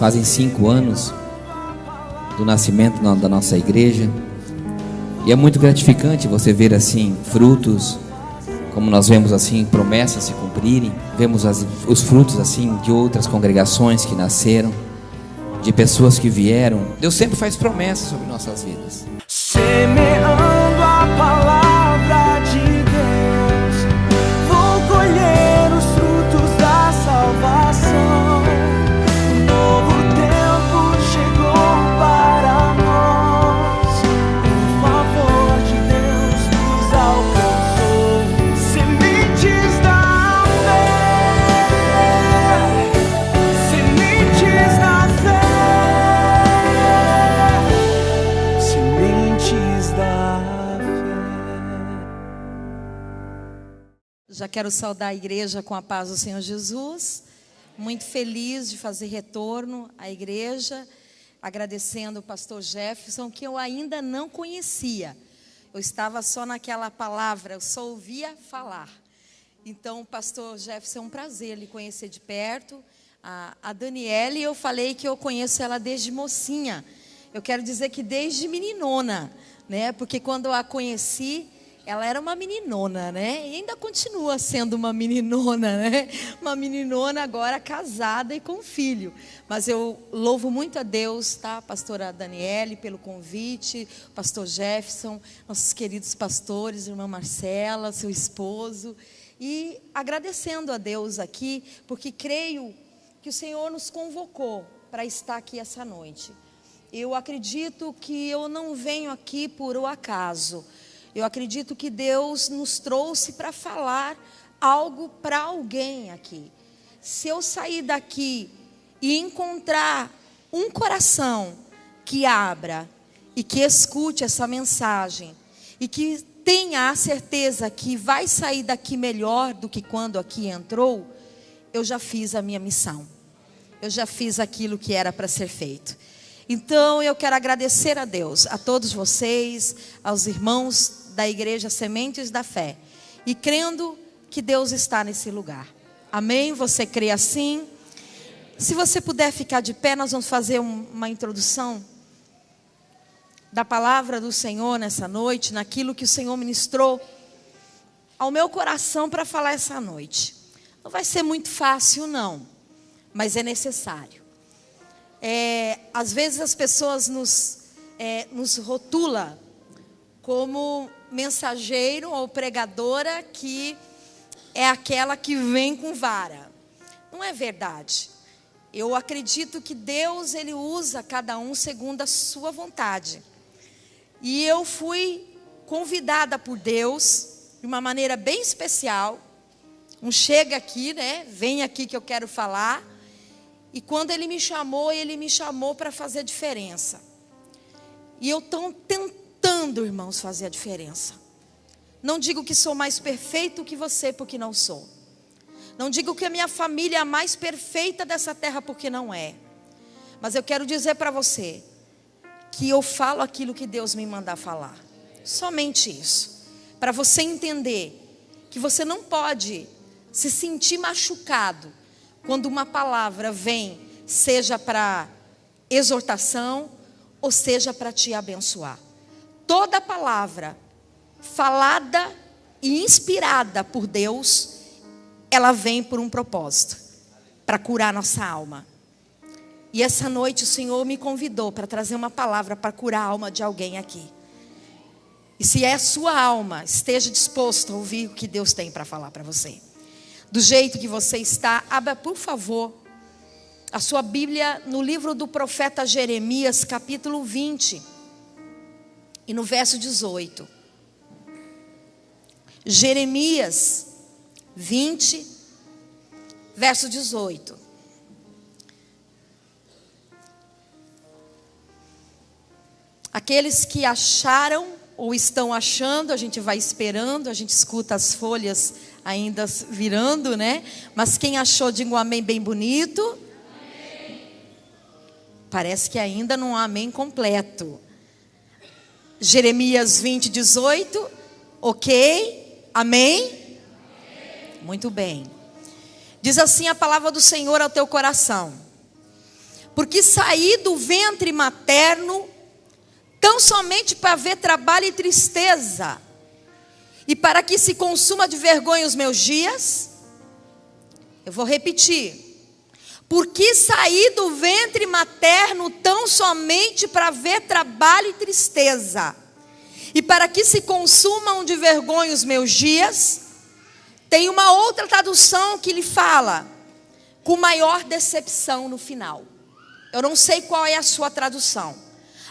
Fazem 5 anos do nascimento da nossa igreja. E é muito gratificante você ver assim frutos, como nós vemos assim promessas se cumprirem. Vemos os frutos assim de outras congregações que nasceram, de pessoas que vieram. Deus sempre faz promessas sobre nossas vidas. Semeando a palavra de Deus, vou colher os frutos da salvação. Um novo tempo chegou para nós, o favor de Deus nos alcançou. Sementes da fé, sementes da fé, sementes da fé. Já quero saudar a igreja com a paz do Senhor Jesus. Muito feliz de fazer retorno à igreja, agradecendo o pastor Jefferson, que eu ainda não conhecia. Eu estava só naquela palavra, eu só ouvia falar. Então, pastor Jefferson, é um prazer lhe conhecer de perto. A Daniele, eu falei que eu conheço ela desde mocinha. Eu quero dizer que desde meninona, né? Porque quando eu a conheci, ela era uma meninona, né? E ainda continua sendo uma meninona, né? Uma meninona agora casada e com filho. Mas eu louvo muito a Deus, tá? Pastora Daniele, pelo convite, pastor Jefferson, nossos queridos pastores, irmã Marcela, seu esposo. E agradecendo a Deus aqui, porque creio que o Senhor nos convocou para estar aqui essa noite. Eu acredito que eu não venho aqui por um acaso. Eu acredito que Deus nos trouxe para falar algo para alguém aqui. Se eu sair daqui e encontrar um coração que abra e que escute essa mensagem e que tenha a certeza que vai sair daqui melhor do que quando aqui entrou, eu já fiz a minha missão. Eu já fiz aquilo que era para ser feito. Então eu quero agradecer a Deus, a todos vocês, aos irmãos da igreja Sementes da Fé, e crendo que Deus está nesse lugar. Amém? Você crê assim? Se você puder ficar de pé, nós vamos fazer uma introdução da palavra do Senhor nessa noite, naquilo que o Senhor ministrou ao meu coração para falar essa noite. Não vai ser muito fácil, não, mas é necessário. Às vezes as pessoas nos rotulam como mensageiro ou pregadora, que é aquela que vem com vara. Não é verdade. Eu acredito que Deus, Ele usa cada um segundo a sua vontade. E eu fui convidada por Deus de uma maneira bem especial. Chega aqui, né? Vem aqui que eu quero falar. E quando Ele me chamou para fazer a diferença. E eu estou tentando, irmãos, fazer a diferença. Não digo que sou mais perfeito que você, porque não sou. Não digo que a minha família é a mais perfeita dessa terra, porque não é. Mas eu quero dizer para você que eu falo aquilo que Deus me mandar falar. Somente isso. Para você entender que você não pode se sentir machucado quando uma palavra vem, seja para exortação ou seja para te abençoar. Toda palavra falada e inspirada por Deus, ela vem por um propósito, para curar nossa alma. E essa noite o Senhor me convidou para trazer uma palavra para curar a alma de alguém aqui. E se é a sua alma, esteja disposto a ouvir o que Deus tem para falar para você. Do jeito que você está, abra por favor a sua Bíblia no livro do profeta Jeremias, capítulo 20. E no verso 18. Jeremias 20, verso 18. Aqueles que acharam ou estão achando, a gente vai esperando, a gente escuta as folhas ainda virando, né? Mas quem achou, diga um amém bem bonito. Amém. Parece que ainda não há amém completo. Jeremias 20, 18. Ok? Amém? Amém? Muito bem. Diz assim a palavra do Senhor ao teu coração: Porque saí do ventre materno tão somente para ver trabalho e tristeza, e para que se consuma de vergonha os meus dias. Eu vou repetir. Porque saí do ventre materno tão somente para ver trabalho e tristeza, e para que se consumam de vergonha os meus dias. Tem uma outra tradução que lhe fala, com maior decepção no final. Eu não sei qual é a sua tradução.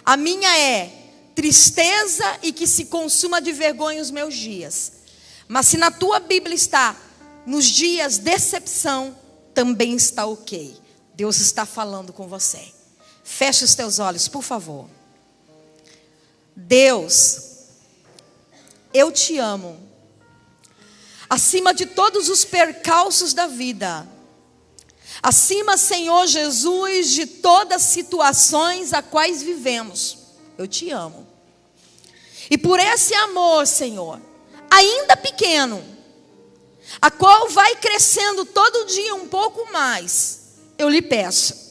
A minha é tristeza e que se consuma de vergonha os meus dias. Mas se na tua Bíblia está nos dias decepção, também está ok. Deus está falando com você. Feche os teus olhos, por favor. Deus, eu te amo. Acima de todos os percalços da vida. Acima, Senhor Jesus, de todas as situações a quais vivemos. Eu te amo. E por esse amor, Senhor, ainda pequeno, a qual vai crescendo todo dia um pouco mais, eu lhe peço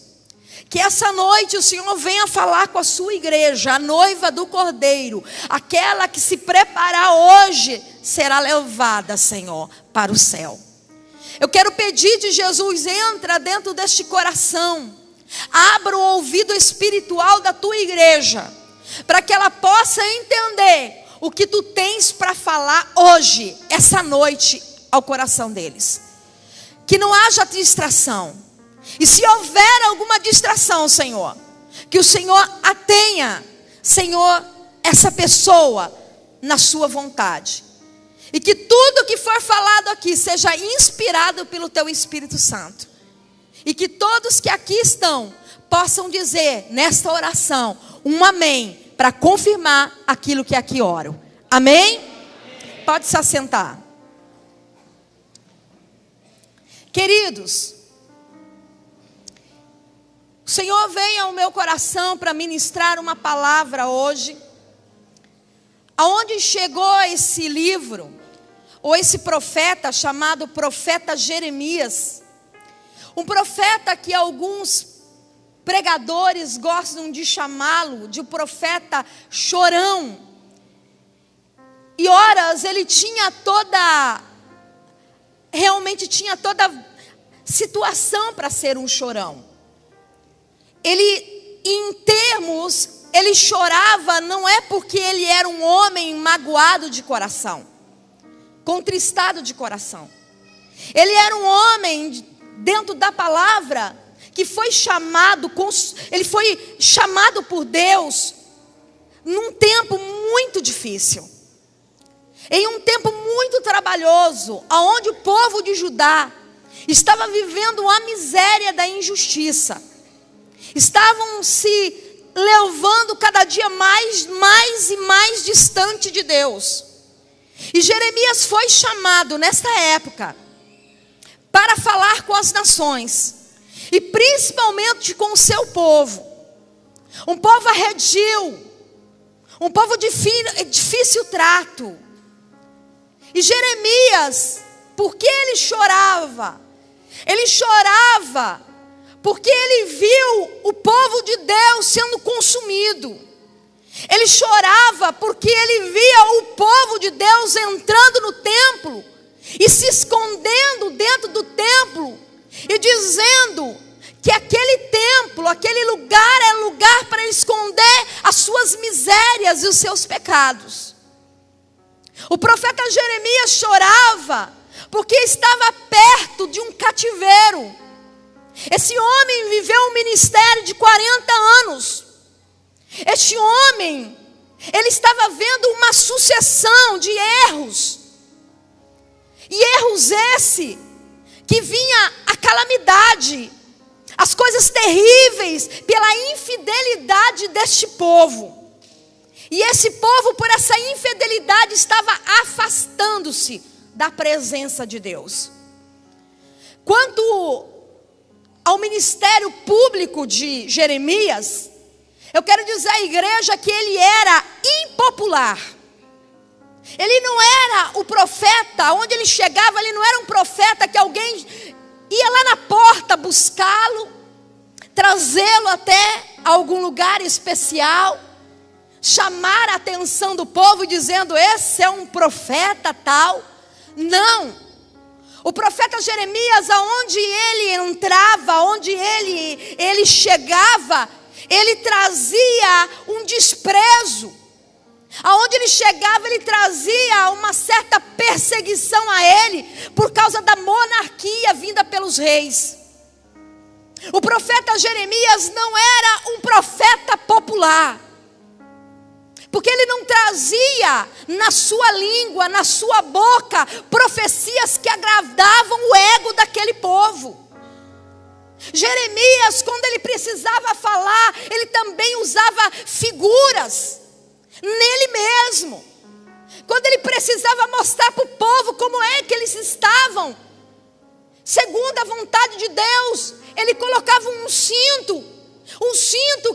que essa noite o Senhor venha falar com a sua igreja, a noiva do Cordeiro, aquela que se preparar hoje será levada, Senhor, para o céu. Eu quero pedir de Jesus, entra dentro deste coração, abra o ouvido espiritual da tua igreja, para que ela possa entender o que tu tens para falar hoje, essa noite, ao coração deles. Que não haja distração. E se houver alguma distração, Senhor, que o Senhor a tenha, Senhor, essa pessoa na sua vontade. E que tudo que for falado aqui seja inspirado pelo teu Espírito Santo. E que todos que aqui estão possam dizer nesta oração um amém, para confirmar aquilo que aqui oro. Amém? Pode se assentar. Queridos, o Senhor veio ao meu coração para ministrar uma palavra hoje. Aonde chegou esse livro, ou esse profeta chamado profeta Jeremias. Um profeta que alguns pregadores gostam de chamá-lo de profeta chorão. E horas ele realmente tinha toda situação para ser um chorão. Ele chorava não é porque ele era um homem magoado de coração, contristado de coração. Ele era um homem dentro da palavra que foi chamado, ele foi chamado por Deus num tempo muito difícil, em um tempo muito trabalhoso, onde o povo de Judá estava vivendo uma miséria da injustiça, estavam se levando cada dia mais e mais distante de Deus. E Jeremias foi chamado nesta época para falar com as nações, e principalmente com o seu povo, um povo arredio, um povo de difícil trato. E Jeremias, por que ele chorava? Ele chorava porque ele viu o povo de Deus sendo consumido. Ele chorava porque ele via o povo de Deus entrando no templo e se escondendo dentro do templo e dizendo que aquele templo, aquele lugar é lugar para esconder as suas misérias e os seus pecados. O profeta Jeremias chorava porque estava perto de um cativeiro. Esse homem viveu um ministério de 40 anos. Este homem, ele estava vendo uma sucessão de erros. E erros esse, que vinha a calamidade, as coisas terríveis, pela infidelidade deste povo. E esse povo, por essa infidelidade, estava afastando-se da presença de Deus. Quanto ao ministério público de Jeremias, eu quero dizer à igreja que ele era impopular. Ele não era o profeta, onde ele chegava, ele não era um profeta que alguém ia lá na porta buscá-lo. trazê-lo até algum lugar especial, chamar a atenção do povo dizendo: esse é um profeta tal. Não. O profeta Jeremias, aonde ele entrava, aonde ele chegava, ele trazia um desprezo. Aonde ele chegava, ele trazia uma certa perseguição a ele, por causa da monarquia vinda pelos reis. O profeta Jeremias não era um profeta popular, porque ele não trazia na sua língua, na sua boca, profecias que agradavam o ego daquele povo. Jeremias, quando ele precisava falar, ele também usava figuras nele mesmo. Quando ele precisava mostrar para o povo como é que eles estavam, segundo a vontade de Deus, ele colocava um cinto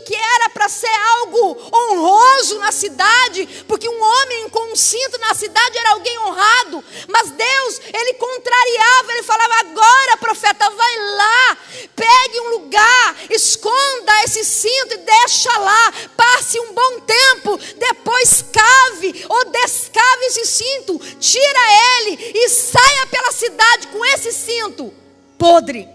que era para ser algo honroso na cidade, porque um homem com um cinto na cidade era alguém honrado. Mas Deus, ele contrariava, ele falava: agora, profeta, vai lá, pegue um lugar, esconda esse cinto e deixa lá, passe um bom tempo, depois cave ou descave esse cinto, tira ele e saia pela cidade com esse cinto podre.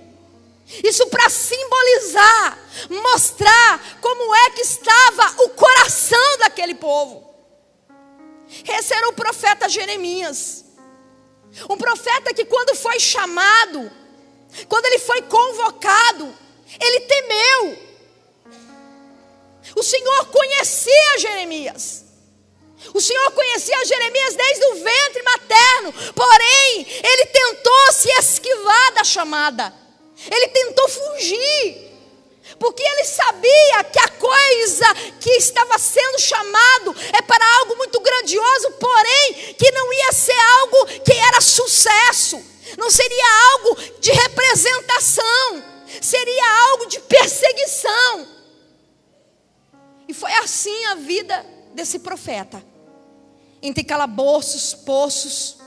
Isso para simbolizar, mostrar como é que estava o coração daquele povo. Esse era o profeta Jeremias. Um profeta que, quando foi chamado, quando ele foi convocado, ele temeu. O Senhor conhecia Jeremias. O Senhor conhecia Jeremias desde o ventre materno. Porém, ele tentou se esquivar da chamada. Ele tentou fugir, porque ele sabia que a coisa que estava sendo chamado é para algo muito grandioso, porém que não ia ser algo que era sucesso, não seria algo de representação, seria algo de perseguição. E foi assim a vida desse profeta, entre calabouços, poços,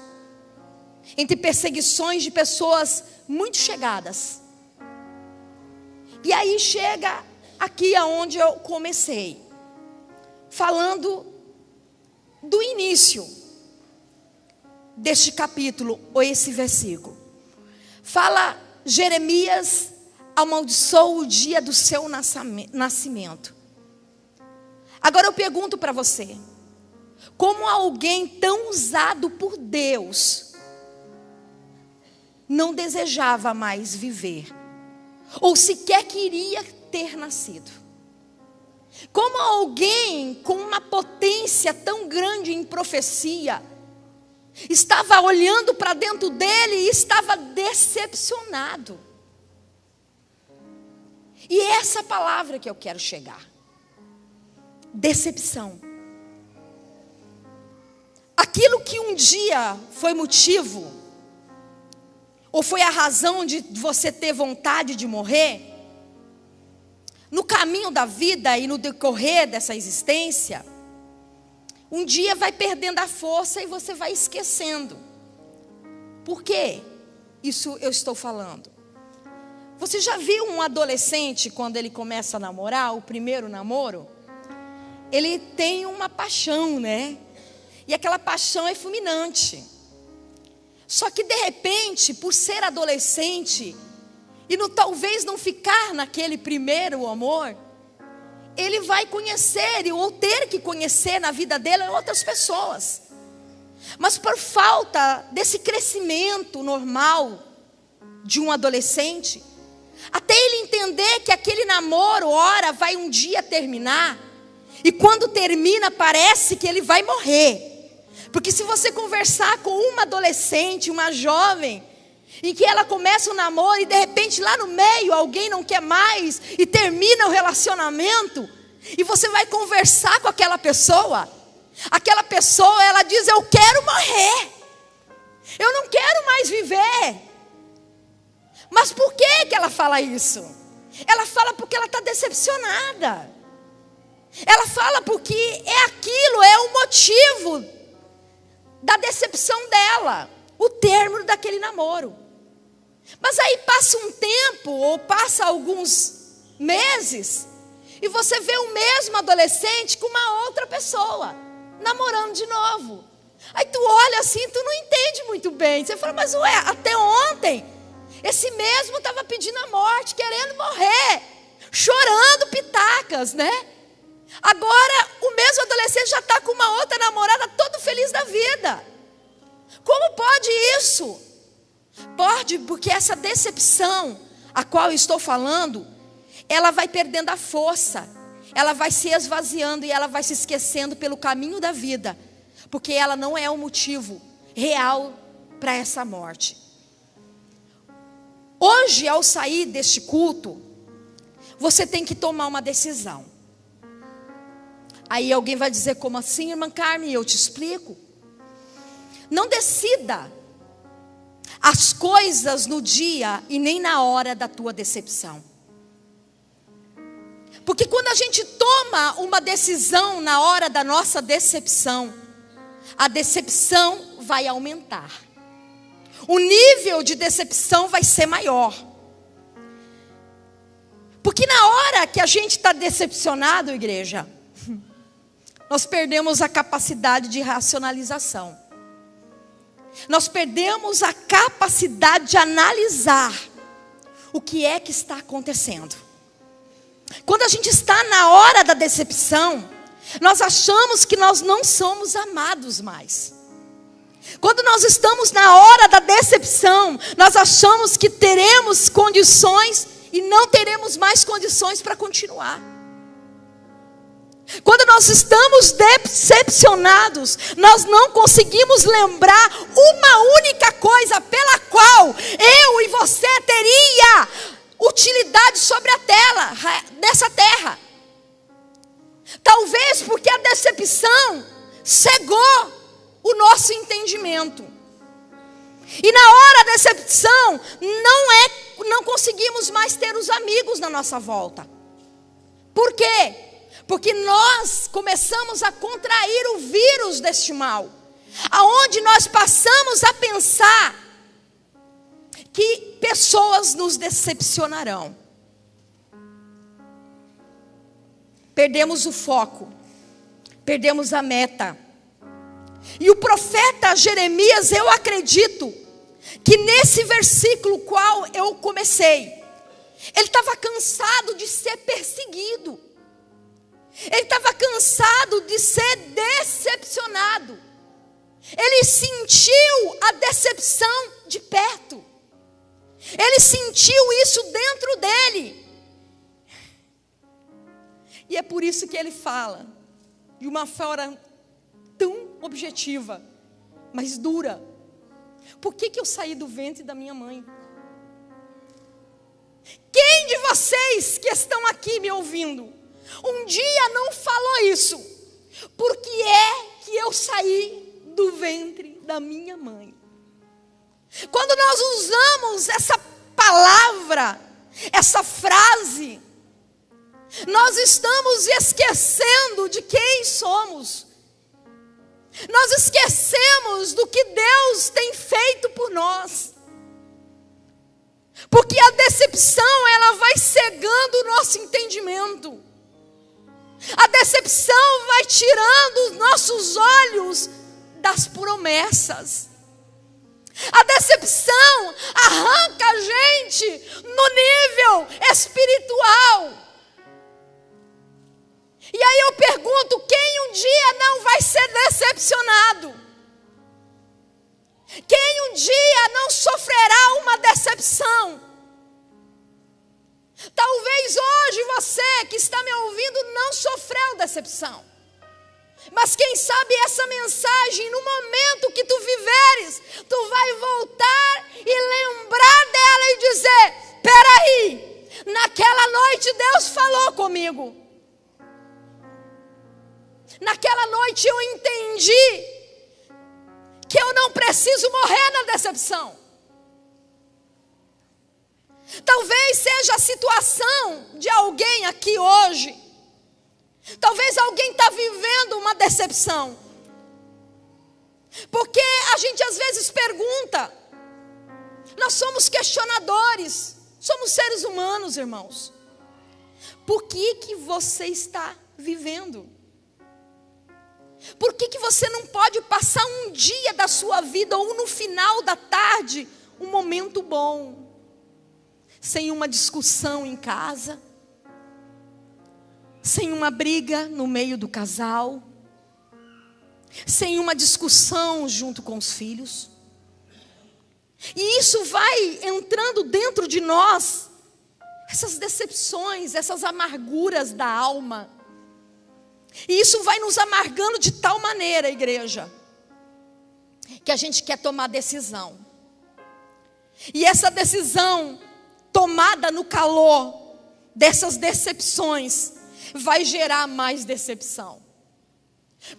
entre perseguições de pessoas muito chegadas. E aí chega aqui aonde eu comecei, falando do início deste capítulo, ou esse versículo. Fala: Jeremias amaldiçoou o dia do seu nascimento. Agora eu pergunto para você: como alguém tão usado por Deus não desejava mais viver, ou sequer queria ter nascido? Como alguém com uma potência tão grande em profecia estava olhando para dentro dele e estava decepcionado? E é essa palavra que eu quero chegar: decepção. Aquilo que um dia foi motivo, ou foi a razão de você ter vontade de morrer, no caminho da vida e no decorrer dessa existência, um dia vai perdendo a força e você vai esquecendo. Por quê? Isso eu estou falando. Você já viu um adolescente, quando ele começa a namorar, o primeiro namoro? Ele tem uma paixão, né? E aquela paixão é fulminante. Só que de repente, por ser adolescente e talvez não ficar naquele primeiro amor, ele vai conhecer ou ter que conhecer na vida dele outras pessoas. Mas por falta desse crescimento normal de um adolescente, até ele entender que aquele namoro, ora, vai um dia terminar, e quando termina parece que ele vai morrer. Porque se você conversar com uma adolescente, uma jovem, em que ela começa um namoro e de repente lá no meio alguém não quer mais e termina o relacionamento, e você vai conversar com aquela pessoa ela diz: eu quero morrer, eu não quero mais viver. Mas por que ela fala isso? Ela fala porque ela está decepcionada. Ela fala porque é o motivo da decepção dela, o término daquele namoro. Mas aí passa um tempo, ou passa alguns meses, e você vê o mesmo adolescente com uma outra pessoa, namorando de novo. Aí tu olha assim, tu não entende muito bem. Você fala, mas ué, até ontem, esse mesmo estava pedindo a morte, querendo morrer, chorando pitacas, né? Agora, o mesmo adolescente já está com uma outra namorada, todo feliz da vida. Como pode isso? Pode, porque essa decepção a qual eu estou falando, ela vai perdendo a força, ela vai se esvaziando e ela vai se esquecendo pelo caminho da vida, porque ela não é o motivo real para essa morte. Hoje, ao sair deste culto, você tem que tomar uma decisão. Aí alguém vai dizer, como assim, irmã Carmen? Eu te explico. Não decida as coisas no dia e nem na hora da tua decepção. Porque quando a gente toma uma decisão na hora da nossa decepção, a decepção vai aumentar. O nível de decepção vai ser maior. Porque na hora que a gente está decepcionado, igreja, nós perdemos a capacidade de racionalização. Nós perdemos a capacidade de analisar o que é que está acontecendo. Quando a gente está na hora da decepção, nós achamos que nós não somos amados mais. Quando nós estamos na hora da decepção, nós achamos que teremos condições e não teremos mais condições para continuar. Quando nós estamos decepcionados, nós não conseguimos lembrar uma única coisa pela qual eu e você teria utilidade sobre a terra, dessa terra. Talvez porque a decepção cegou o nosso entendimento. E na hora da decepção, não conseguimos mais ter os amigos na nossa volta. Por quê? Porque nós começamos a contrair o vírus deste mal, aonde nós passamos a pensar que pessoas nos decepcionarão. Perdemos o foco, perdemos a meta. E o profeta Jeremias, eu acredito que nesse versículo qual eu comecei, ele estava cansado de ser perseguido. Ele estava cansado de ser decepcionado. Ele sentiu a decepção de perto. Ele sentiu isso dentro dele. E é por isso que ele fala de uma forma tão objetiva, mas dura. Por que eu saí do ventre da minha mãe? Quem de vocês que estão aqui me ouvindo um dia não falou isso? Por que é que eu saí do ventre da minha mãe? Quando nós usamos essa palavra, essa frase, nós estamos esquecendo de quem somos. Nós esquecemos do que Deus tem feito por nós. Porque a decepção, ela vai cegando o nosso entendimento. A decepção vai tirando os nossos olhos das promessas. A decepção arranca a gente no nível espiritual. E aí eu pergunto, quem um dia não vai ser decepcionado? Quem um dia não sofrerá uma decepção? Talvez hoje você que está me ouvindo não sofreu decepção. Mas quem sabe essa mensagem, no momento que tu viveres, tu vai voltar e lembrar dela e dizer: peraí, naquela noite Deus falou comigo. Naquela noite eu entendi que eu não preciso morrer na decepção. Talvez seja a situação de alguém aqui hoje. Talvez alguém está vivendo uma decepção. Porque a gente às vezes pergunta. Nós somos questionadores. Somos seres humanos, irmãos. Por que você está vivendo? Por que você não pode passar um dia da sua vida ou no final da tarde um momento bom, sem uma discussão em casa, sem uma briga no meio do casal, sem uma discussão junto com os filhos? E isso vai entrando dentro de nós, essas decepções, essas amarguras da alma. E isso vai nos amargando de tal maneira, igreja, que a gente quer tomar decisão. E essa decisão, tomada no calor dessas decepções, vai gerar mais decepção.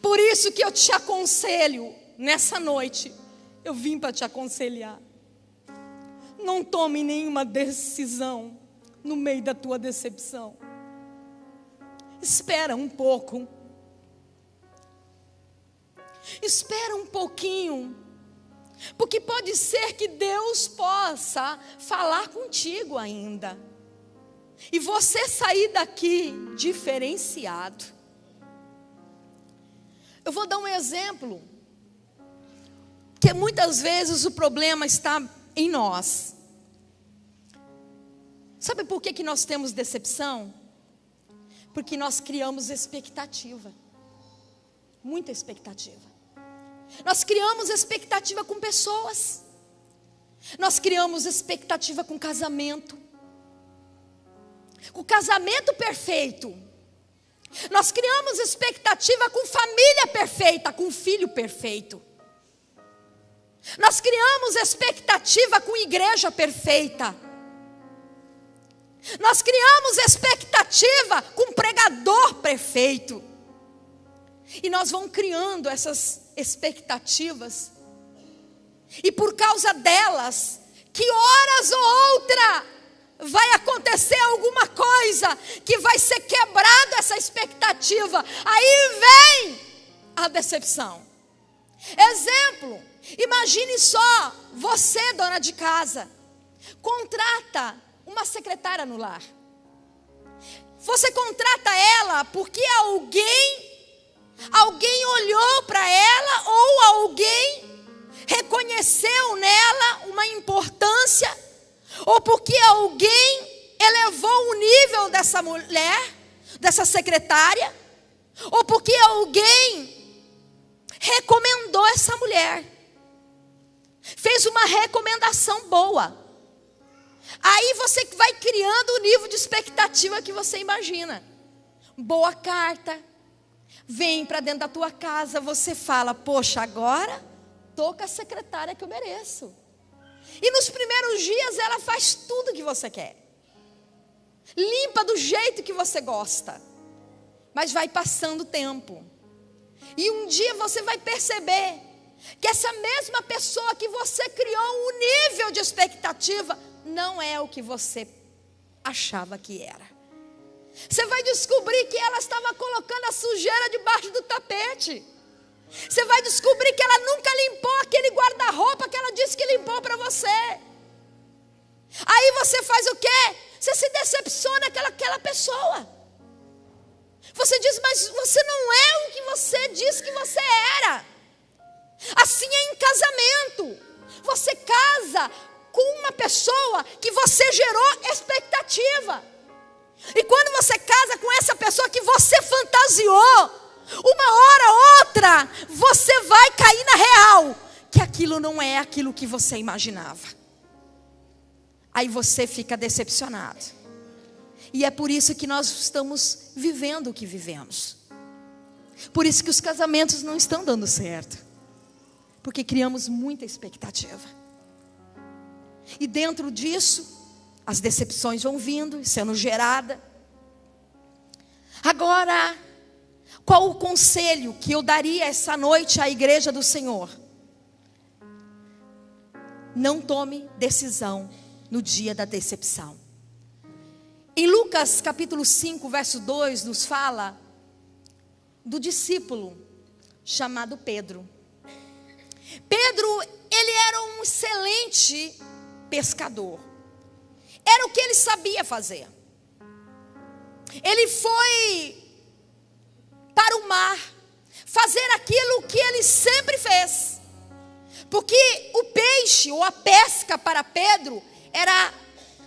Por isso que eu te aconselho, nessa noite, eu vim para te aconselhar. Não tome nenhuma decisão no meio da tua decepção. Espera um pouco. Espera um pouquinho. Porque pode ser que Deus possa falar contigo ainda. E você sair daqui diferenciado. Eu vou dar um exemplo. Que muitas vezes o problema está em nós. Sabe por que nós temos decepção? Porque nós criamos expectativa. Muita expectativa. Nós criamos expectativa com pessoas. Nós criamos expectativa com casamento. O casamento perfeito. Nós criamos expectativa com família perfeita, com filho perfeito. Nós criamos expectativa com igreja perfeita. Nós criamos expectativa com pregador perfeito. E nós vamos criando essas expectativas. E por causa delas, que horas ou outra vai acontecer alguma coisa que vai ser quebrada essa expectativa. Aí vem a decepção. Exemplo, imagine só, você, dona de casa, contrata uma secretária no lar. Você contrata ela porque alguém olhou para ela ou alguém reconheceu nela uma importância, ou porque alguém elevou o nível dessa mulher, dessa secretária, ou porque alguém recomendou essa mulher, fez uma recomendação boa. Aí você vai criando o nível de expectativa que você imagina. Boa carta, vem para dentro da tua casa, você fala, poxa, agora estou com a secretária que eu mereço. E nos primeiros dias ela faz tudo que você quer. Limpa do jeito que você gosta. Mas vai passando o tempo. E um dia você vai perceber que essa mesma pessoa que você criou um nível de expectativa não é o que você achava que era. Você vai descobrir que ela estava colocando a sujeira debaixo do tapete. Você vai descobrir que ela nunca limpou aquele guarda-roupa que ela disse que limpou para você. Aí você faz o quê? Você se decepciona com aquela pessoa. Você diz, mas você não é o que você disse que você era. Assim é em casamento. Você casa com uma pessoa que você gerou expectativa. E quando você casa com essa pessoa que você fantasiou, uma hora ou outra, você vai cair na real, que aquilo não é aquilo que você imaginava. Aí você fica decepcionado. E é por isso que nós estamos vivendo o que vivemos. Por isso que os casamentos não estão dando certo. Porque criamos muita expectativa. E dentro disso, as decepções vão vindo e sendo geradas. Agora, qual o conselho que eu daria essa noite à igreja do Senhor? Não tome decisão no dia da decepção. Em Lucas capítulo 5, verso 2, nos fala do discípulo chamado Pedro. Pedro, ele era um excelente pescador. Era o que ele sabia fazer. Ele foi para o mar fazer aquilo que ele sempre fez. Porque o peixe ou a pesca para Pedro era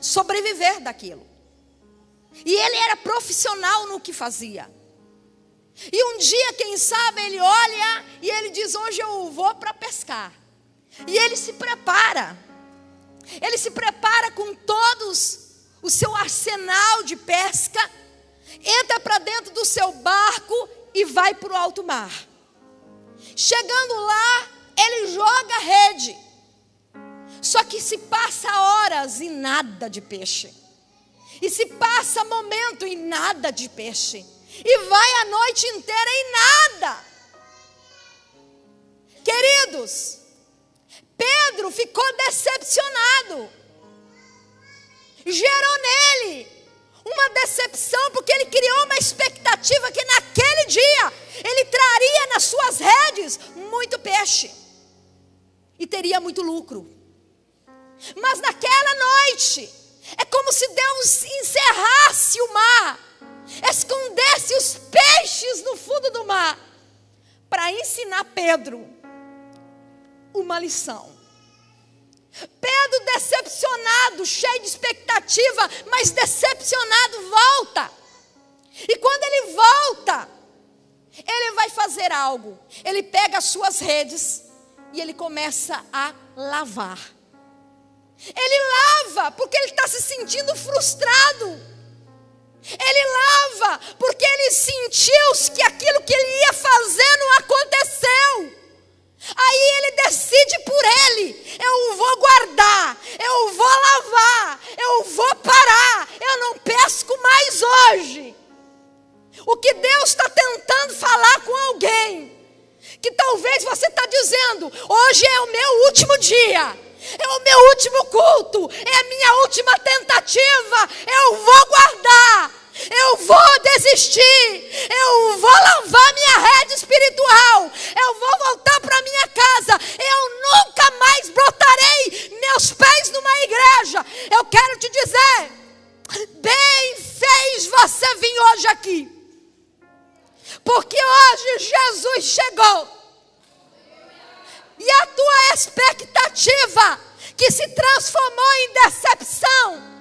sobreviver daquilo. E ele era profissional no que fazia. E um dia, quem sabe, ele olha e ele diz: hoje eu vou para pescar. E ele se prepara. Ele se prepara com todos o seu arsenal de pesca. Entra para dentro do seu barco e vai para o alto mar. Chegando lá, ele joga a rede. Só que se passa horas e nada de peixe. E se passa momento e nada de peixe. E vai a noite inteira e nada. Queridos, Pedro ficou decepcionado. Gerou nele uma decepção, porque ele criou uma expectativa que naquele dia ele traria nas suas redes muito peixe e teria muito lucro. Mas naquela noite é como se Deus encerrasse o mar, escondesse os peixes no fundo do mar, para ensinar Pedro uma lição. Pedro, decepcionado, cheio de expectativa, mas decepcionado, volta. E quando ele volta, ele vai fazer algo. Ele pega as suas redes e ele começa a lavar. Ele lava porque ele está se sentindo frustrado. Ele lava porque ele sentiu que aquilo que ele ia fazer não aconteceu. Aí ele decide por ele: eu vou guardar, eu vou lavar, eu vou parar, eu não pesco mais hoje. O que Deus está tentando falar com alguém, que talvez você está dizendo: hoje é o meu último dia, é o meu último culto, é a minha última tentativa, eu vou guardar, eu vou desistir, eu vou lavar minha rede espiritual, eu vou voltar para minha casa, eu nunca mais botarei meus pés numa igreja. Eu quero te dizer, bem fez você vir hoje aqui, porque hoje Jesus chegou, e a tua expectativa que se transformou em decepção,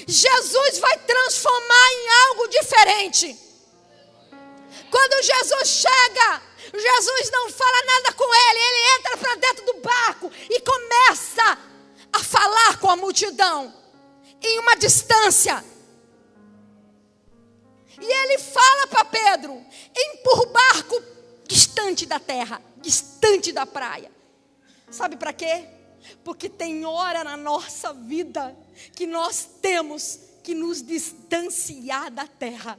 Jesus vai transformar em algo diferente. Quando Jesus chega, Jesus não fala nada com ele. Ele entra para dentro do barco e começa a falar com a multidão em uma distância. E ele fala para Pedro: empurra o barco distante da terra, distante da praia. Sabe para quê? Porque tem hora na nossa vida que nós temos que nos distanciar da terra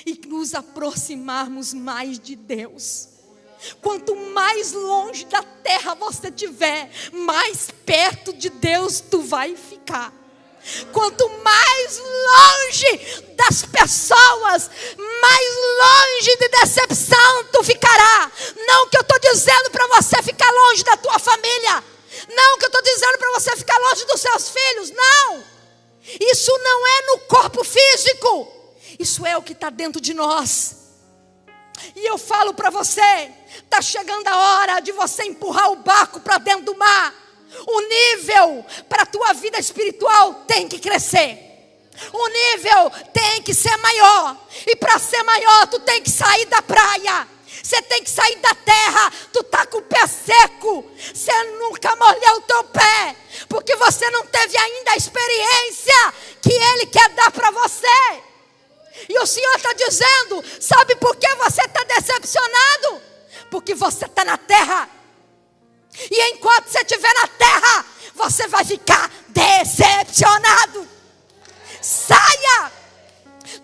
e nos aproximarmos mais de Deus. Quanto mais longe da terra você estiver, mais perto de Deus tu vai ficar. Quanto mais longe das pessoas, mais longe de decepção tu ficará. Não que eu estou dizendo para você ficar longe da tua família, não que eu estou dizendo para você ficar longe dos seus filhos, não. Isso não é no corpo físico, isso é o que está dentro de nós. E eu falo para você, está chegando a hora de você empurrar o barco para dentro do mar. O nível para a tua vida espiritual tem que crescer. O nível tem que ser maior. E para ser maior, tu tem que sair da praia. Você tem que sair da terra. Tu está com o pé seco. Você nunca molhou o teu pé, porque você não teve ainda a experiência que Ele quer dar para você. E o Senhor está dizendo: sabe por que você está decepcionado? Porque você está na terra. E enquanto você estiver na terra, você vai ficar decepcionado. Saia.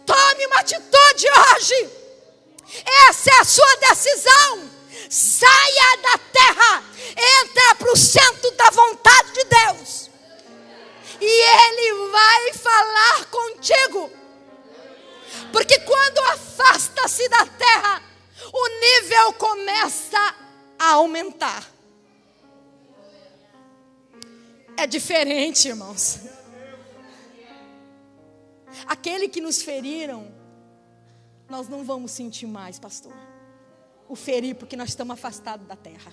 Tome uma atitude hoje. Essa é a sua decisão. Saia da terra. Entra para o centro da vontade de Deus. E Ele vai falar contigo. Porque quando afasta-se da terra, o nível começa a aumentar. É diferente, irmãos. Aquele que nos feriram nós não vamos sentir mais, pastor, o ferir, porque nós estamos afastados da terra.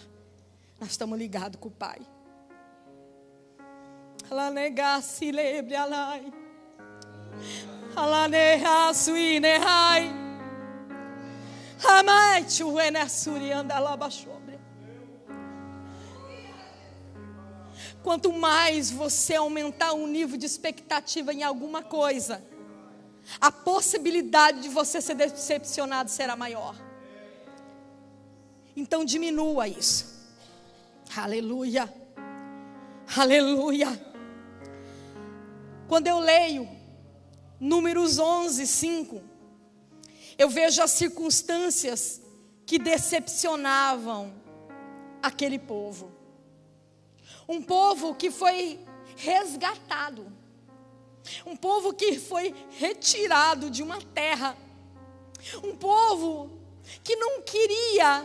Nós estamos ligados com o Pai. Quanto mais você aumentar o nível de expectativa em alguma coisa, a possibilidade de você ser decepcionado será maior. Então diminua isso. Aleluia. Aleluia. Quando eu leio Números 11:5, eu vejo as circunstâncias que decepcionavam aquele povo. Um povo que foi resgatado. Um povo que foi retirado de uma terra. Um povo que não queria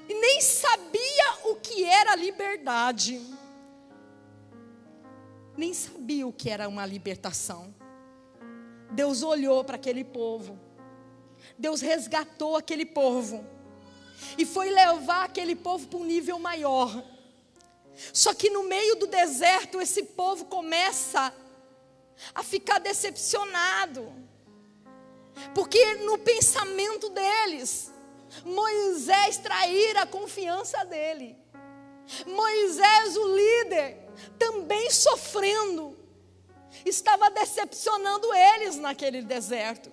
e nem sabia o que era liberdade. Nem sabia o que era uma libertação. Deus olhou para aquele povo. Deus resgatou aquele povo. E foi levar aquele povo para um nível maior. Só que no meio do deserto, esse povo começa a ficar decepcionado. Porque no pensamento deles, Moisés traíra a confiança dele. Moisés, o líder, também sofrendo, estava decepcionando eles naquele deserto.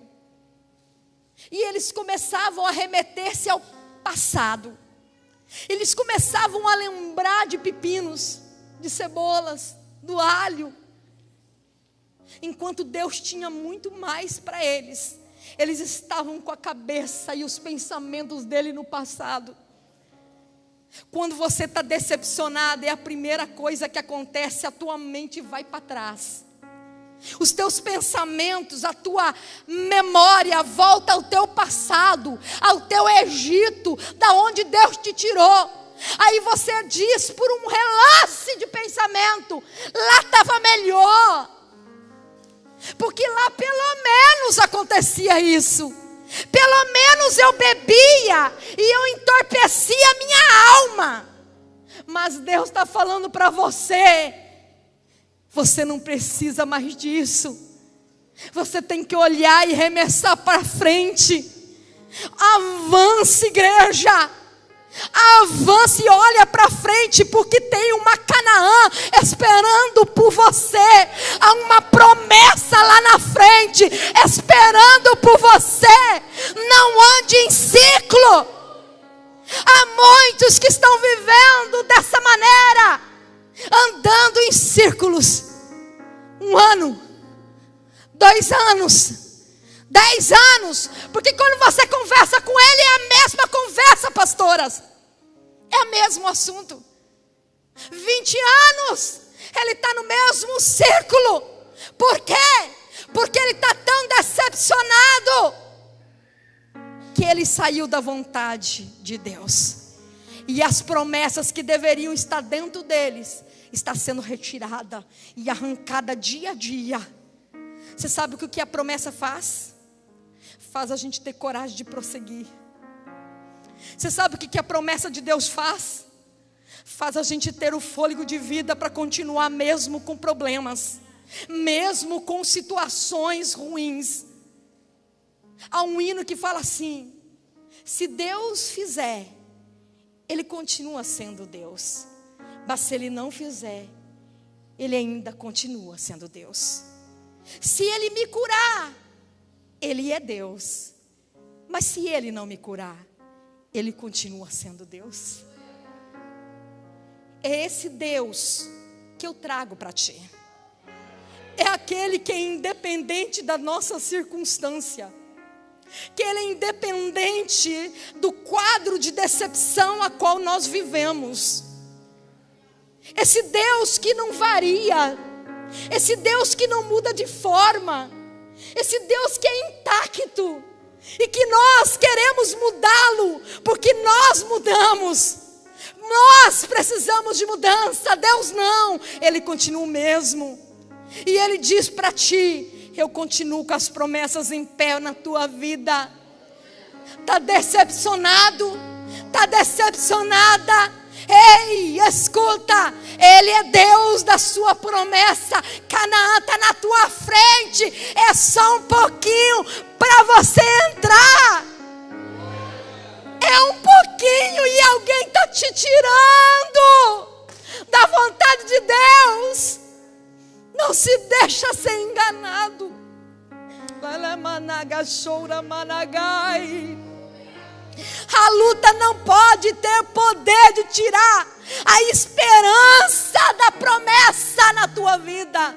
E eles começavam a remeter-se ao passado. Eles começavam a lembrar de pepinos, de cebolas, do alho. Enquanto Deus tinha muito mais para eles. Eles estavam com a cabeça e os pensamentos dele no passado. Quando você está decepcionado, é a primeira coisa que acontece, a tua mente vai para trás. Os teus pensamentos, a tua memória volta ao teu passado, ao teu Egito, da onde Deus te tirou. Aí você diz por um relance de pensamento: lá estava melhor, porque lá pelo menos acontecia isso. Pelo menos eu bebia e eu entorpecia a minha alma. Mas Deus está falando para você: você não precisa mais disso. Você tem que olhar e remessar para frente. Avance, igreja. Avance e olha para frente, porque tem uma Canaã esperando por você. Há uma promessa lá na frente esperando por você. Não ande em ciclo. Há muitos que estão vivendo dessa maneira, andando em círculos. 1 ano, 2 anos, 10 anos, porque quando você conversa com ele é a mesma conversa, pastoras, é o mesmo assunto. 20 anos, ele está no mesmo círculo. Por quê? Porque ele está tão decepcionado que ele saiu da vontade de Deus, e as promessas que deveriam estar dentro deles está sendo retirada e arrancada dia a dia. Você sabe o que a promessa faz? Faz a gente ter coragem de prosseguir. Você sabe o que a promessa de Deus faz? Faz a gente ter o fôlego de vida para continuar mesmo com problemas, mesmo com situações ruins. Há um hino que fala assim: se Deus fizer, Ele continua sendo Deus. Mas se Ele não fizer, Ele ainda continua sendo Deus. Se Ele me curar, Ele é Deus. Mas se Ele não me curar, Ele continua sendo Deus. É esse Deus que eu trago para ti. É aquele que é independente da nossa circunstância, que Ele é independente do quadro de decepção a qual nós vivemos. Esse Deus que não varia, esse Deus que não muda de forma, esse Deus que é intacto e que nós queremos mudá-lo, porque nós mudamos. Nós precisamos de mudança, Deus não, Ele continua o mesmo. E Ele diz para ti: eu continuo com as promessas em pé na tua vida. está decepcionado, está decepcionada. Ei, escuta, Ele é Deus da sua promessa. Canaã está na tua frente, é só um pouquinho para você entrar. É um pouquinho e alguém está te tirando da vontade de Deus. Não se deixa ser enganado. A luta não pode ter poder de tirar a esperança da promessa na tua vida.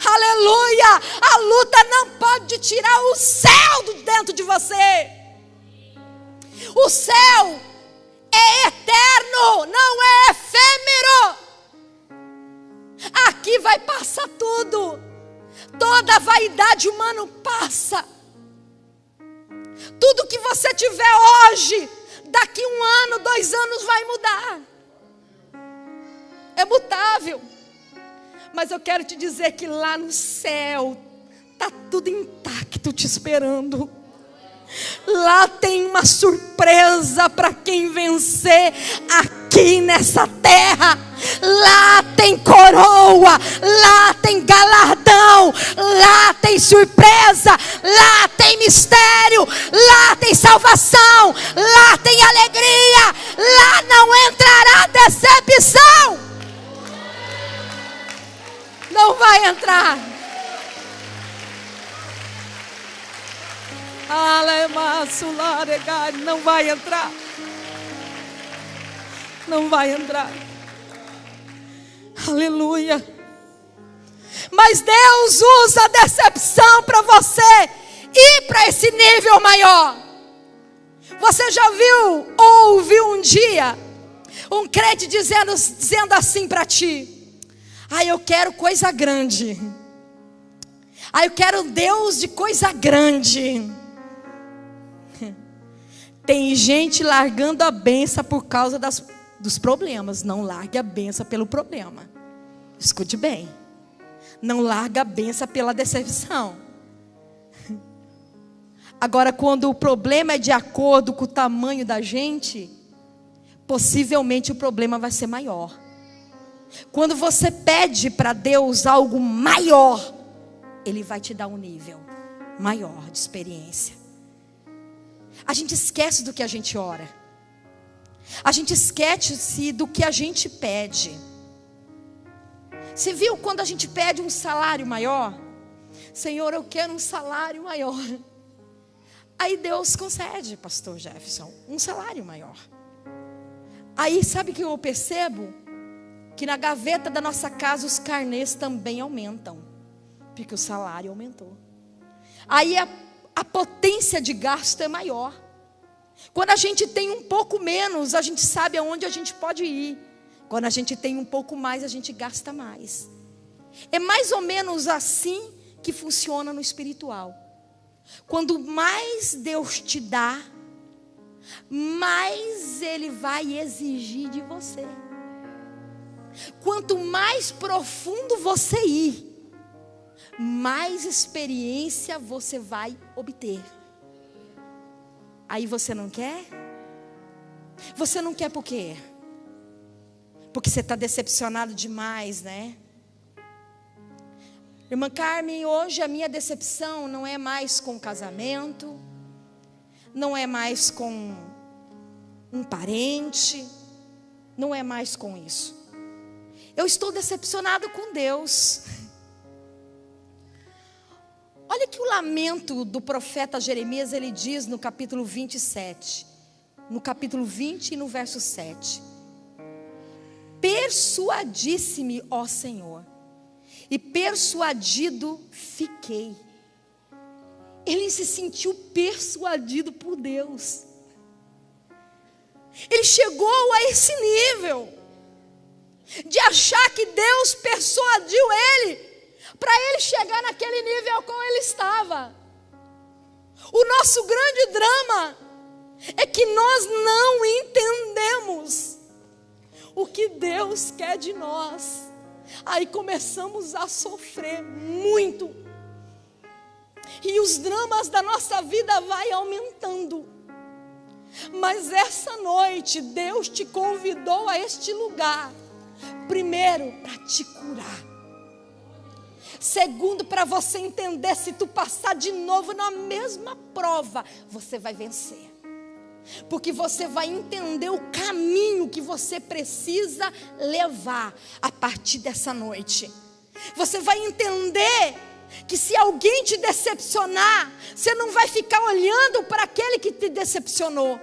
Aleluia! A luta não pode tirar o céu de dentro de você. O céu é eterno, não é efêmero. Aqui vai passar tudo. Toda a vaidade humana passa. Tudo que você tiver hoje, daqui 1 ano, 2 anos vai mudar. É mutável. Mas eu quero te dizer que lá no céu está tudo intacto te esperando. Lá tem uma surpresa para quem vencer aqui nessa terra. Lá tem coroa, lá tem galardão, lá tem surpresa, lá tem mistério, lá tem salvação, lá tem alegria, lá não entrará decepção. Não vai entrar. Não vai entrar. Não vai entrar. Aleluia. Mas Deus usa a decepção para você ir para esse nível maior. Você já viu ou ouviu um dia um crente dizendo assim para ti: eu quero coisa grande. Eu quero Deus de coisa grande. Tem gente largando a bênção por causa dos problemas. Não largue a bênção pelo problema. Escute bem. Não larga a bênção pela decepção. Agora, quando o problema é de acordo com o tamanho da gente, possivelmente o problema vai ser maior. Quando você pede para Deus algo maior, Ele vai te dar um nível maior de experiência. A gente esquece do que a gente ora. A gente esquece do que a gente pede. Você viu quando a gente pede um salário maior? Senhor, eu quero um salário maior. Aí Deus concede, pastor Jefferson, um salário maior. Aí sabe o que eu percebo? Que na gaveta da nossa casa os carnês também aumentam. Porque o salário aumentou. Aí a potência de gasto é maior. Quando a gente tem um pouco menos, a gente sabe aonde a gente pode ir. Quando a gente tem um pouco mais, a gente gasta mais. É mais ou menos assim que funciona no espiritual. Quando mais Deus te dá, mais Ele vai exigir de você. Quanto mais profundo você ir, mais experiência você vai obter. Aí você não quer? Você não quer por quê? Porque você está decepcionado demais, né? Irmã Carmen, hoje a minha decepção não é mais com o casamento, não é mais com um parente, não é mais com isso. Eu estou decepcionado com Deus. Olha que o lamento do profeta Jeremias, ele diz no capítulo 27. No capítulo 20 e no verso 7. Persuadisse-me, ó Senhor, e persuadido fiquei. Ele se sentiu persuadido por Deus. Ele chegou a esse nível de achar que Deus persuadiu ele para ele chegar naquele nível ao qual ele estava. O nosso grande drama é que nós não entendemos o que Deus quer de nós. Aí começamos a sofrer muito. E os dramas da nossa vida vai aumentando. Mas essa noite Deus te convidou a este lugar. Primeiro, para te curar. Segundo, para você entender, se tu passar de novo na mesma prova, você vai vencer. Porque você vai entender o caminho que você precisa levar a partir dessa noite. Você vai entender que se alguém te decepcionar, você não vai ficar olhando para aquele que te decepcionou.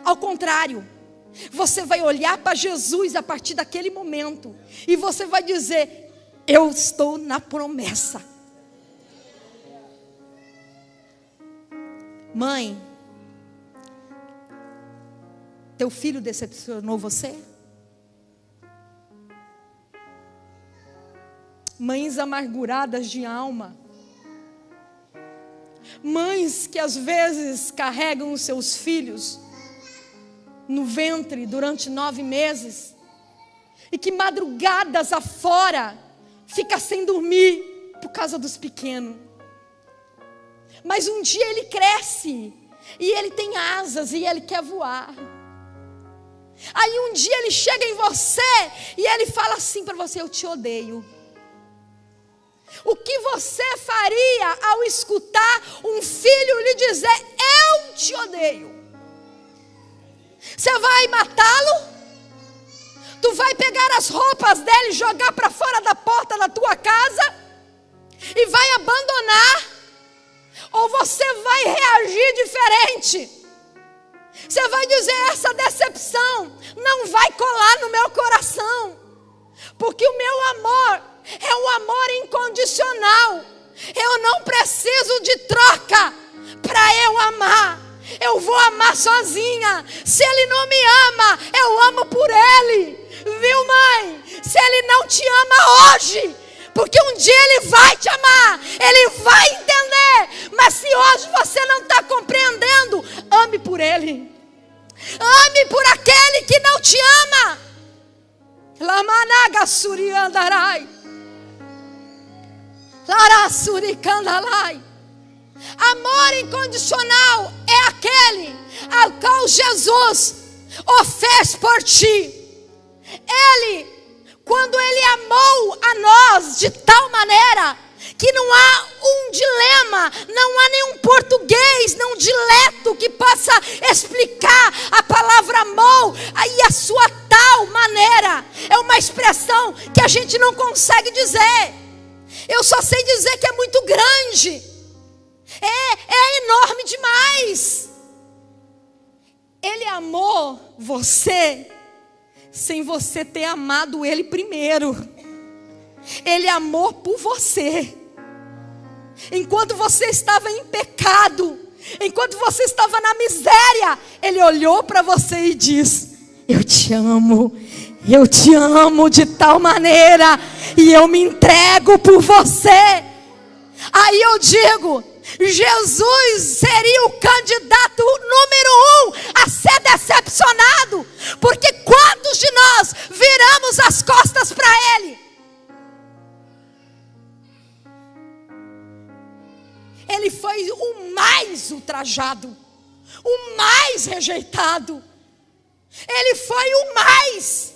Ao contrário, você vai olhar para Jesus a partir daquele momento e você vai dizer: eu estou na promessa. Mãe, teu filho decepcionou você? Mães amarguradas de alma, mães que às vezes carregam os seus filhos no ventre durante 9 meses e que madrugadas afora fica sem dormir por causa dos pequenos. Mas um dia ele cresce e ele tem asas e ele quer voar. Aí um dia ele chega em você e ele fala assim para você: eu te odeio. O que você faria ao escutar um filho lhe dizer: eu te odeio? Você vai matá-lo? Tu vai pegar as roupas dele e jogar para fora da porta da tua casa? E vai abandonar? Ou você vai reagir diferente? Você vai dizer: essa decepção não vai colar no meu coração, porque o meu amor é um amor incondicional. Eu não preciso de troca para eu amar. Eu vou amar sozinha. Se ele não me ama, eu amo por ele. Viu, mãe? Se ele não te ama hoje, porque um dia ele vai te amar, ele vai entender. Mas se hoje você não está compreendendo, ame por ele. Ame por aquele que não te ama. Lamanaga suriandarai. Larassuricandalai. Amor incondicional é aquele ao qual Jesus o fez por ti. Ele, quando ele amou a nós de tal maneira que não há um dilema, não há nenhum português, nenhum dialeto que possa explicar a palavra amor. Aí a sua tal maneira é uma expressão que a gente não consegue dizer. Eu só sei dizer que é muito grande. É enorme demais. Ele amou você sem você ter amado ele primeiro. Ele amou por você. Enquanto você estava em pecado, enquanto você estava na miséria, ele olhou para você e disse: eu te amo de tal maneira, e eu me entrego por você. Aí eu digo, Jesus seria o candidato número 1 a ser decepcionado, porque quantos de nós viramos as costas para ele? Ele foi o mais ultrajado, o mais rejeitado. Ele foi o mais.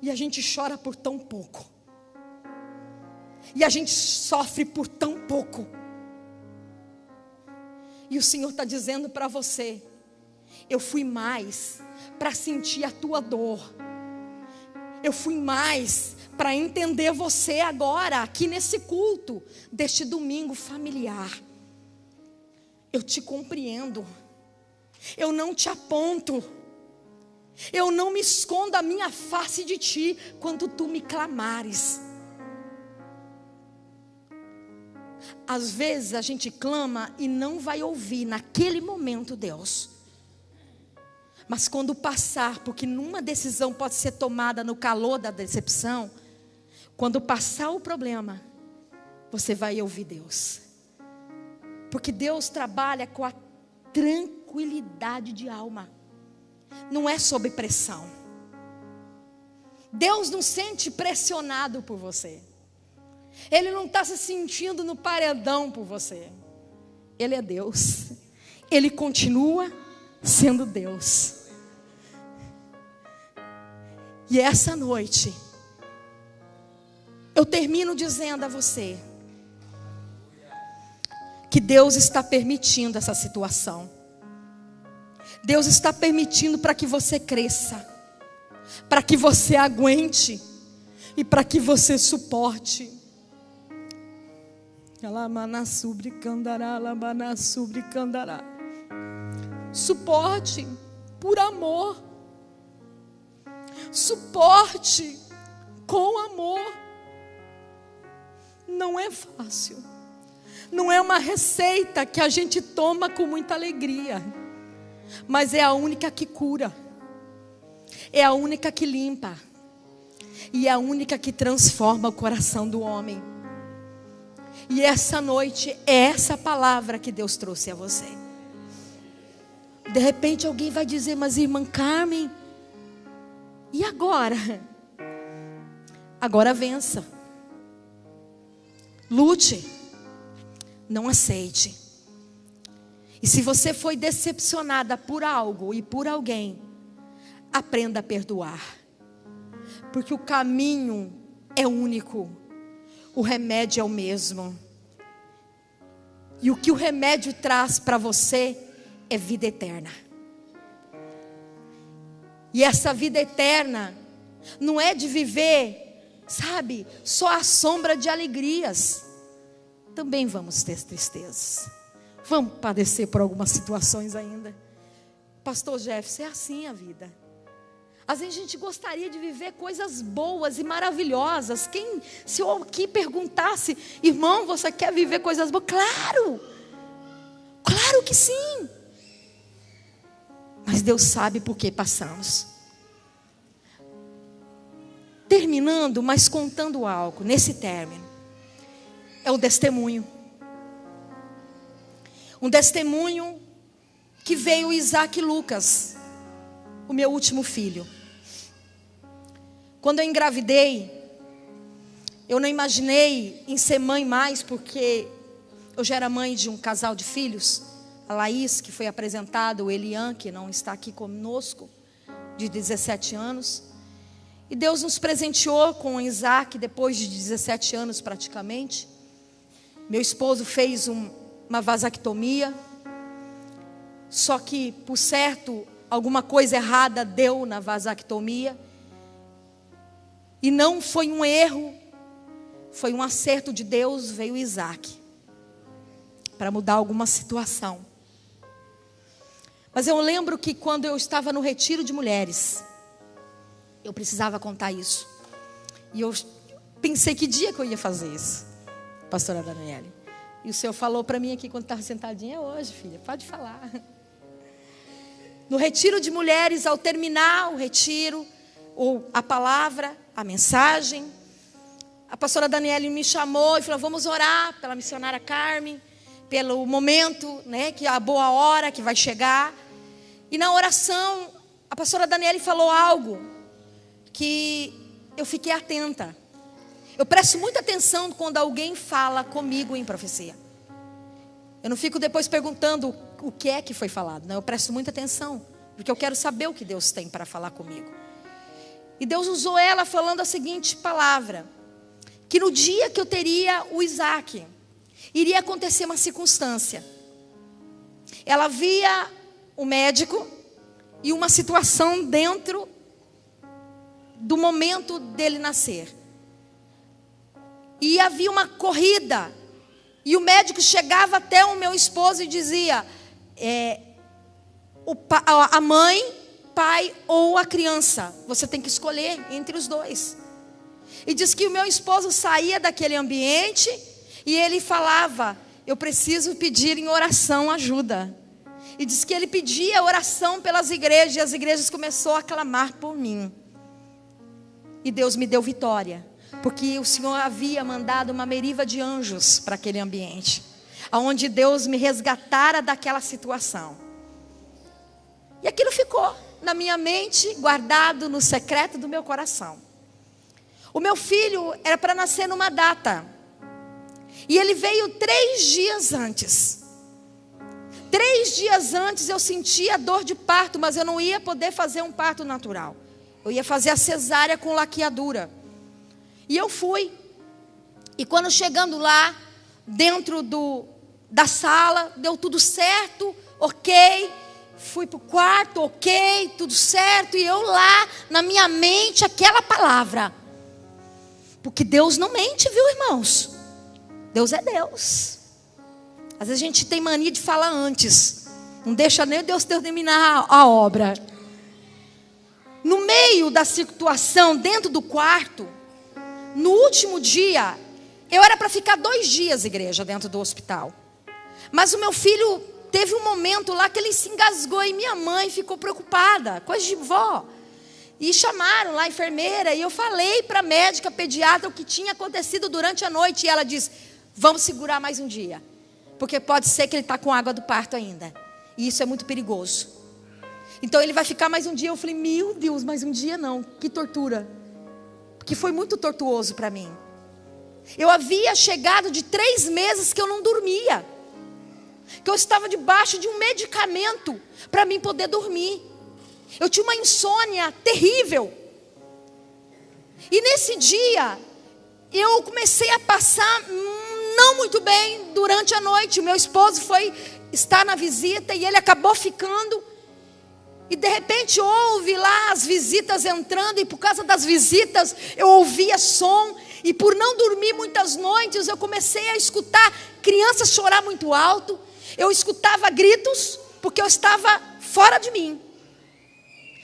E a gente chora por tão pouco. E a gente sofre por tão pouco. E o Senhor está dizendo para você: eu fui mais para sentir a tua dor. Eu fui mais para entender você agora, aqui nesse culto, deste domingo familiar. Eu te compreendo. Eu não te aponto. Eu não me escondo a minha face de ti quando tu me clamares. Às vezes a gente clama e não vai ouvir naquele momento Deus. Mas quando passar, porque numa decisão pode ser tomada no calor da decepção, quando passar o problema, você vai ouvir Deus. Porque Deus trabalha com a tranquilidade de alma. Não é sob pressão. Deus não sente pressionado por você. Ele não está se sentindo no paredão por você. Ele é Deus. Ele continua sendo Deus. E essa noite, eu termino dizendo a você que Deus está permitindo essa situação. Deus está permitindo para que você cresça, para que você aguente e para que você suporte. Suporte por amor. Suporte com amor. Não é fácil. Não é uma receita que a gente toma com muita alegria, mas é a única que cura, é a única que limpa, e é a única que transforma o coração do homem. E essa noite é essa palavra que Deus trouxe a você. De repente alguém vai dizer: mas irmã Carmen, e agora? Agora vença. Lute. Não aceite. E se você foi decepcionada por algo e por alguém, aprenda a perdoar. Porque o caminho é único. O remédio é o mesmo. E o que o remédio traz para você é vida eterna. E essa vida eterna não é de viver, sabe, só à sombra de alegrias. Também vamos ter tristezas. Vamos padecer por algumas situações ainda. Pastor Jefferson, é assim a vida. Às vezes a gente gostaria de viver coisas boas e maravilhosas. Se eu aqui perguntasse: irmão, você quer viver coisas boas? Claro! Claro que sim! Mas Deus sabe por que passamos. Terminando, mas contando algo nesse término. É um testemunho. Um testemunho que veio Isaac Lucas, o meu último filho. Quando eu engravidei, eu não imaginei em ser mãe mais, porque eu já era mãe de um casal de filhos. A Laís, que foi apresentada, o Elian, que não está aqui conosco, de 17 anos. E Deus nos presenteou com o Isaac depois de 17 anos praticamente. Meu esposo fez uma vasectomia. Só que, por certo, alguma coisa errada deu na vasectomia. E não foi um erro, foi um acerto de Deus. Veio Isaac para mudar alguma situação. Mas eu lembro que quando eu estava no retiro de mulheres, eu precisava contar isso. E eu pensei que dia que eu ia fazer isso, pastora Daniele. E o Senhor falou para mim aqui quando estava sentadinha: é hoje, filha, pode falar. No retiro de mulheres, ao terminar o retiro, ou a palavra, a mensagem, a pastora Daniele me chamou e falou: vamos orar pela missionária Carmen, pelo momento, né, que é a boa hora que vai chegar. E na oração, a pastora Daniele falou algo que eu fiquei atenta. Eu presto muita atenção quando alguém fala comigo em profecia. Eu não fico depois perguntando o que é que foi falado, não. Eu presto muita atenção, porque eu quero saber o que Deus tem para falar comigo. E Deus usou ela falando a seguinte palavra: que no dia que eu teria o Isaac, iria acontecer uma circunstância. Ela via o médico e uma situação dentro do momento dele nascer. E havia uma corrida. E o médico chegava até o meu esposo e dizia: a mãe, pai ou a criança, você tem que escolher entre os dois. E diz que o meu esposo saía daquele ambiente e ele falava: eu preciso pedir em oração ajuda. E diz que ele pedia oração pelas igrejas, e as igrejas começaram a clamar por mim. E Deus me deu vitória, porque o Senhor havia mandado uma meriva de anjos para aquele ambiente, aonde Deus me resgatara daquela situação. E aquilo ficou na minha mente, guardado no secreto do meu coração. O meu filho era para nascer numa data, E ele veio 3 dias antes. 3 dias antes eu sentia dor de parto, mas eu não ia poder fazer um parto natural. Eu ia fazer a cesárea com laqueadura. E eu fui. E quando chegando lá, dentro da sala, deu tudo certo, ok. Fui para o quarto, ok, tudo certo. E eu lá, na minha mente, aquela palavra. Porque Deus não mente, viu, irmãos? Deus é Deus. Às vezes a gente tem mania de falar antes. Não deixa nem Deus terminar a obra. No meio da situação, dentro do quarto, no último dia, eu era para ficar 2 dias, igreja, dentro do hospital. Mas o meu filho teve um momento lá que ele se engasgou e minha mãe ficou preocupada, coisa de vó. E chamaram lá a enfermeira e eu falei para a médica pediatra o que tinha acontecido durante a noite. E ela disse, vamos segurar mais um dia. Porque pode ser que ele está com água do parto ainda. E isso é muito perigoso. Então ele vai ficar mais um dia. Eu falei, meu Deus, mais um dia não. Que tortura. Porque foi muito tortuoso para mim. Eu havia chegado de 3 meses que eu não dormia. Que eu estava debaixo de um medicamento para mim poder dormir. Eu tinha uma insônia terrível. E nesse dia, eu comecei a passar não muito bem durante a noite. O meu esposo foi estar na visita e ele acabou ficando. E de repente houve lá as visitas entrando. E por causa das visitas eu ouvia som. E por não dormir muitas noites eu comecei a escutar crianças chorar muito alto. Eu escutava gritos porque eu estava fora de mim.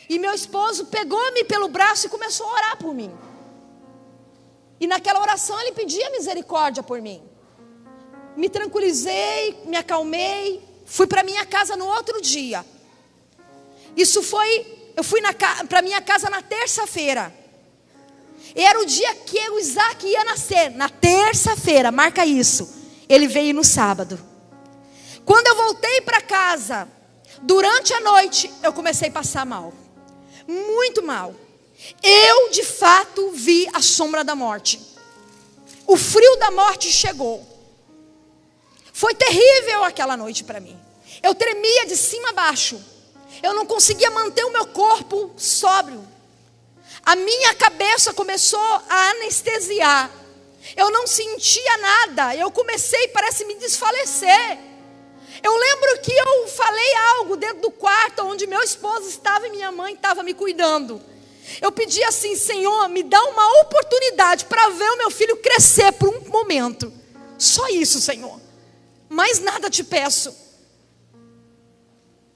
E meu esposo pegou-me pelo braço e começou a orar por mim. E naquela oração ele pedia misericórdia por mim. Me tranquilizei, me acalmei. Fui para minha casa no outro dia. Eu fui para minha casa na terça-feira. Era o dia que o Isaac ia nascer. Na terça-feira, marca isso. Ele veio no sábado. Quando eu voltei para casa, durante a noite, eu comecei a passar mal. Muito mal. Eu de fato vi a sombra da morte. O frio da morte chegou. Foi terrível aquela noite para mim. Eu tremia de cima a baixo. Eu não conseguia manter o meu corpo sóbrio. A minha cabeça começou a anestesiar. Eu não sentia nada. Eu comecei, parece, me desfalecer. Eu lembro que eu falei algo dentro do quarto onde meu esposo estava e minha mãe estava me cuidando. Eu pedi assim, Senhor, me dá uma oportunidade para ver o meu filho crescer por um momento. Só isso, Senhor. Mais nada te peço.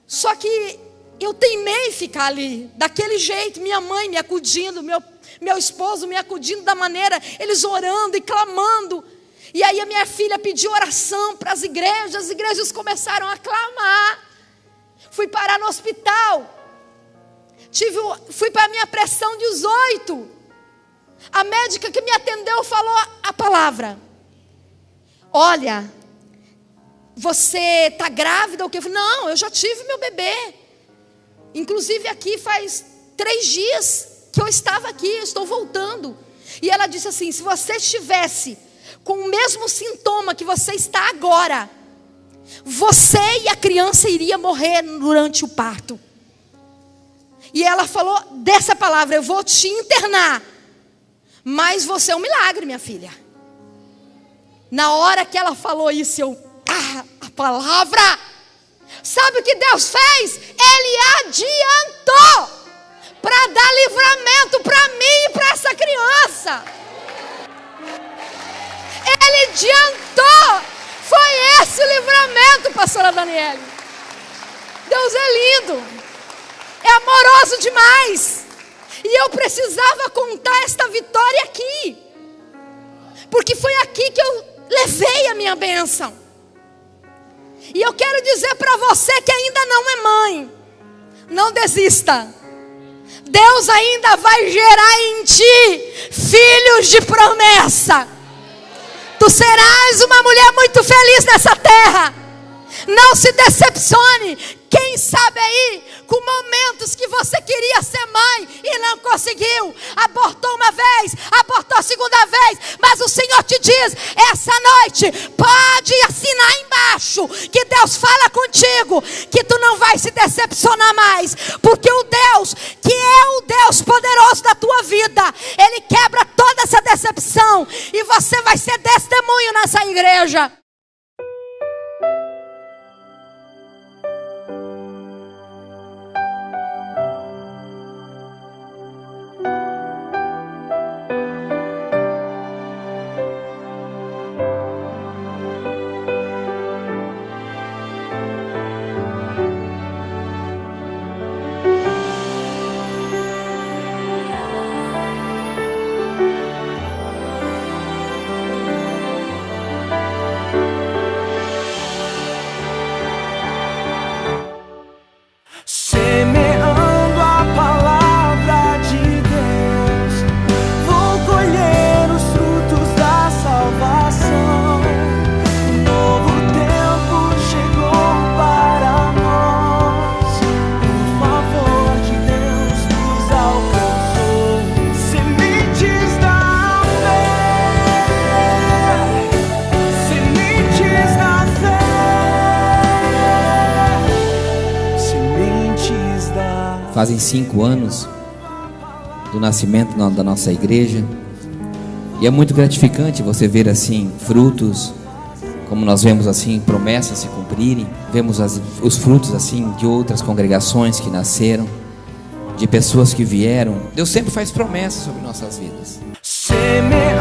Só que eu teimei ficar ali, daquele jeito, minha mãe me acudindo, meu esposo me acudindo da maneira, eles orando e clamando. E aí a minha filha pediu oração para as igrejas começaram a clamar. Fui parar no hospital. Fui para a minha pressão 18. A médica que me atendeu falou a palavra. Olha, você está grávida ou o quê? Eu falei, não, eu já tive meu bebê. Inclusive aqui faz 3 dias que eu estava aqui, eu estou voltando. E ela disse assim, se você estivesse com o mesmo sintoma que você está agora, você e a criança iria morrer durante o parto. E ela falou dessa palavra, eu vou te internar, mas você é um milagre, minha filha. Na hora que ela falou isso, a palavra, sabe o que Deus fez? Ele adiantou para dar livramento para mim e para essa criança. Ele adiantou. Foi esse o livramento, pastora Daniele. Deus é lindo. É amoroso demais. E eu precisava contar esta vitória aqui. Porque foi aqui que eu levei a minha bênção. E eu quero dizer para você que ainda não é mãe, não desista. Deus ainda vai gerar em ti filhos de promessa. Tu serás uma mulher muito feliz nessa terra. Não se decepcione. Quem sabe aí, com momentos que você queria ser mãe e não conseguiu. Abortou uma vez, abortou a segunda vez. Mas o Senhor te diz, essa noite, pode assinar embaixo, que Deus fala contigo, que tu não vai se decepcionar mais. Porque o Deus, que é o Deus poderoso da tua vida, Ele quebra toda essa decepção. E você vai ser testemunho nessa igreja. Semeando a palavra de Deus, vou colher os frutos da salvação. Um novo tempo chegou para nós, o favor de Deus nos alcançou. Sementes da fé, sementes da fé. Fazem 5 anos do nascimento da nossa igreja. E é muito gratificante você ver assim frutos, como nós vemos assim promessas se cumprirem. Vemos os frutos assim de outras congregações que nasceram, de pessoas que vieram. Deus sempre faz promessas sobre nossas vidas. Semeando